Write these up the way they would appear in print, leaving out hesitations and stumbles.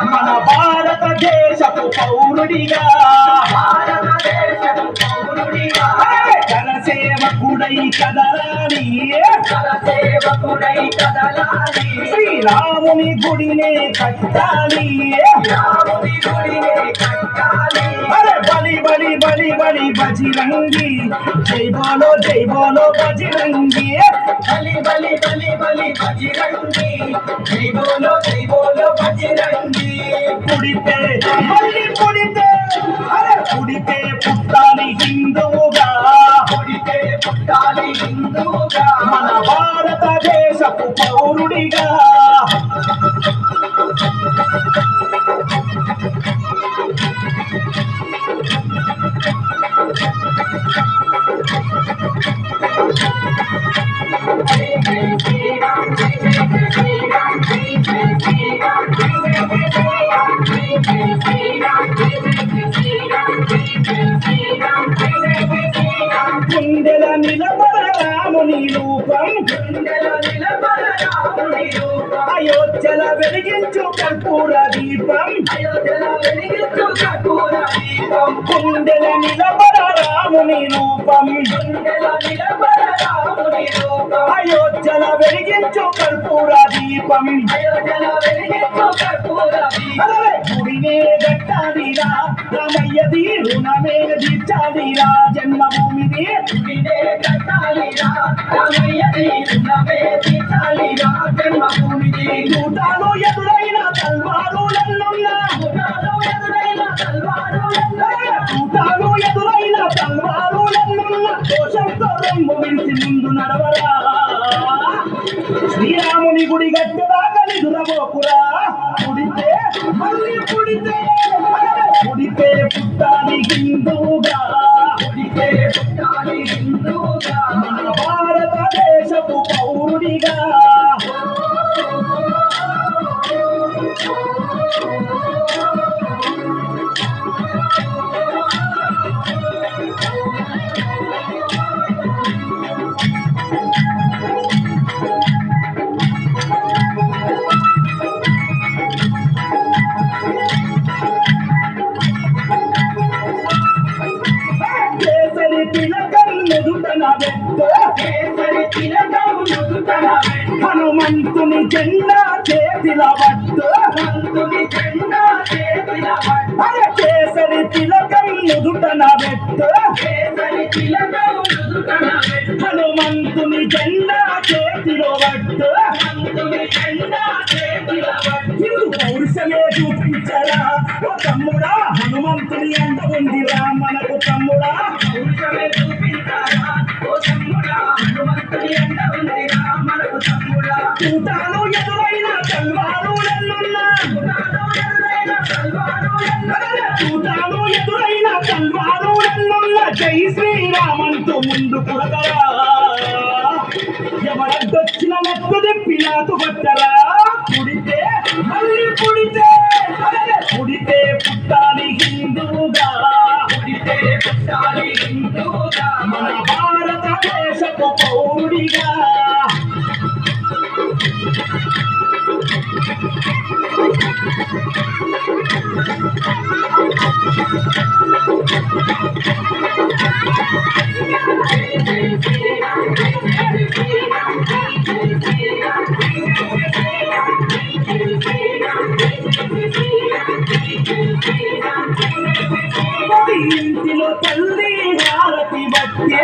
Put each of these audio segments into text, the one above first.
మన భారతదేశపు పౌరుడిగా జనసేవకుడై కదలాలి శ్రీరాముని గుడినే కట్టాలి బలి బలి బలి బలి బజరంగి జై బోలో బజరంగి బలి బలి బలి బలి బజరంగి జై బోలో బజరంగి పుడితే మళ్ళీ పుడితే పుడితే పుట్టాలి హిందువుగా మన భారతదేశపు పౌరుడిగా గుండెల నిలబడ రాముని రూపం అయోధ్యల వెలిగించు కర్పూర దీపం గుండెల నిలబడ రాముని రూపం అయోధ్యల వెలిగించు కర్పూర దీపం గుడినే గట్టాలిరా రామయ్యది రుణమే తీర్చాలిరా జన్మభూమిని నూటాలు ఎదురైన తల్వారులన్నున్నా నూటాలు ఎదురైన తల్వారులన్నున్నా దోషంతో రొమ్ము విడిచి ముందు నడవరా శ్రీరాముని గుడి గట్టుదాకా నిదురబోకురా పుడితే మళ్ళీ పుడితే పుట్టాలి హిందువుగా మన భారతదేశపు పౌరుడిగా హనుమంతుని జెండా చేతిల పట్టు కేసరి తిలకం నుదుటన పెట్టు హనుమంతుని జెండా చేతిలో పట్టు పౌరుషమే చూపించరా ఓ తమ్ముడా హనుమంతుని అంట ఉందిరా మనకు తమ్ముడా చూటాను ఎదురైన తల్వారులన్నున్నా చూటాను ఎదురైన తల్వారులన్నున్నా జై శ్రీరామంటూ ముందు కుడగరా ఎవరడ్డొచ్చిన మత్తు దిప్పి నాటు పట్టరా పుడితే మళ్ళీ పుడితే పుట్టాలి హిందువుగా మన భారతదేశపు పౌరుడిగా ఇంటిలో తల్లి హారతి బట్టే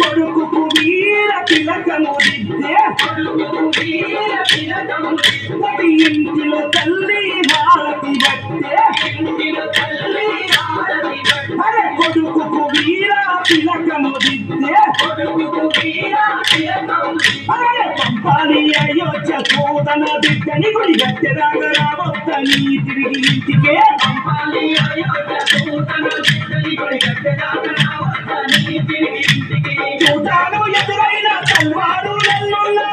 కొడుకుకు వీర తిలకము దిద్దే ఇంటిలో తల్లి హారతి బట్టే కొడుకుకు వీర తిలకము దిద్దే పంపాలి అయోధ్య కోదన బిడ్డని గుడి గట్టెరాగ రావద్దని తిరిగి ఇంటికే పంపాలి అయోధ్య కోదన బిడ్డని కోడి కట్టెదాకా రావద్దని తిరిగి ఇంటికి చూటాను ఎదురైన తల్వారు ఎల్లున్నా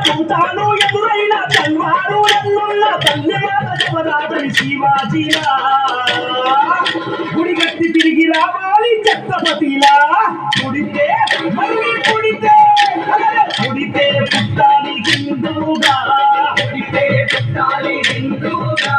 చూటాను ఎదురైన తల్వారు ఎల్లున్నా తల్లి మాట శివరాజని శివాజీలా గుడి కట్టి తిరిగి రావాలి ఛత్రపతిలా పుడితే మళ్ళీ పుడితే పుడితే పుట్టాలి హిందూగా పుట్టాలి హిందూగా